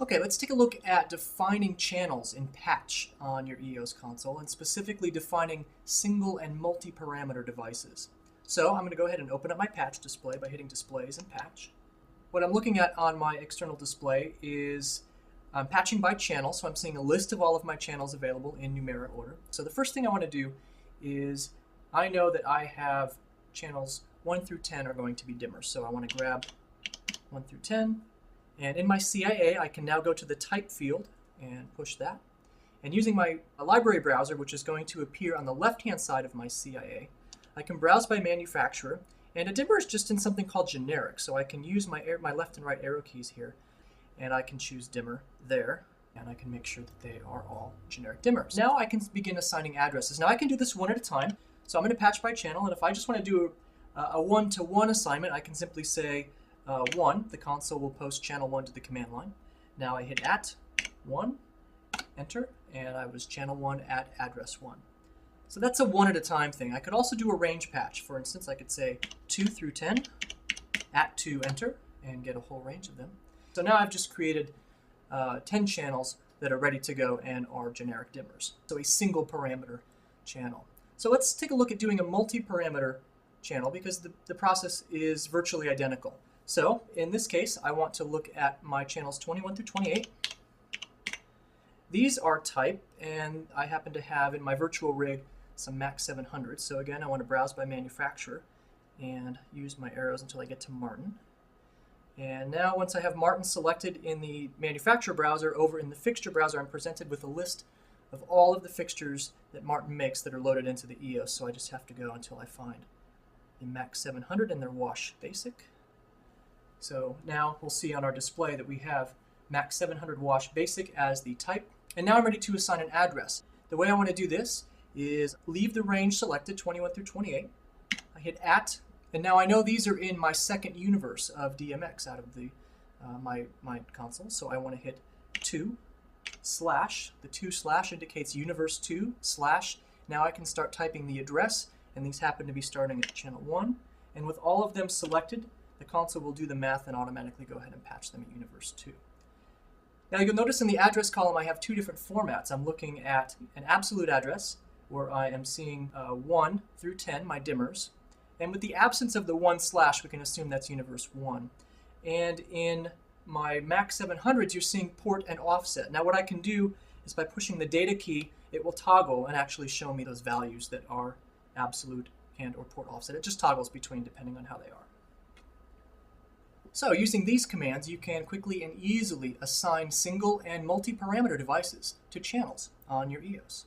Okay, let's take a look at defining channels in Patch on your EOS console, and specifically defining single and multi-parameter devices. So I'm going to go ahead and open up my Patch display by hitting Displays and Patch. What I'm looking at on my external display is patching by channel, so I'm seeing a list of all of my channels available in numeric order. So the first thing I want to do is, I know that I have channels 1 through 10 are going to be dimmers, so I want to grab 1 through 10. And in my CIA, I can now go to the type field and push that. And using my library browser, which is going to appear on the left-hand side of my CIA, I can browse by manufacturer. And a dimmer is just in something called generic. So I can use my left and right arrow keys here, and I can choose dimmer there. And I can make sure that they are all generic dimmers. Now I can begin assigning addresses. Now I can do this one at a time. So I'm going to patch by channel. And if I just want to do a one-to-one assignment, I can simply say, 1, the console will post channel 1 to the command line. Now I hit @1, enter, and I was channel 1 at address 1. So that's a one at a time thing. I could also do a range patch. For instance, I could say 2 through 10, @2, enter, and get a whole range of them. So now I've just created 10 channels that are ready to go and are generic dimmers. So a single parameter channel. So let's take a look at doing a multi-parameter channel, because the process is virtually identical. So in this case, I want to look at my channels 21 through 28. These are type, and I happen to have in my virtual rig some Mac 700. So again, I want to browse by manufacturer and use my arrows until I get to Martin. And now once I have Martin selected in the manufacturer browser, over in the fixture browser, I'm presented with a list of all of the fixtures that Martin makes that are loaded into the EOS. So I just have to go until I find the Mac 700 and their wash basic. So now we'll see on our display that we have Mac 700 wash basic as the type. And now I'm ready to assign an address. The way I want to do this is leave the range selected, 21 through 28. I hit @ and now I know these are in my second universe of DMX out of the my console. So I want to hit 2 /, the 2/ indicates universe 2 /. Now I can start typing the address, and these happen to be starting at channel 1. And with all of them selected, the console will do the math and automatically go ahead and patch them at universe 2. Now you'll notice in the address column I have two different formats. I'm looking at an absolute address, where I am seeing 1 through 10, my dimmers. And with the absence of the 1/, we can assume that's universe 1. And in my Mac 700s, you're seeing port and offset. Now what I can do is, by pushing the data key, it will toggle and actually show me those values that are absolute and or port offset. It just toggles between depending on how they are. So using these commands, you can quickly and easily assign single and multi-parameter devices to channels on your EOS.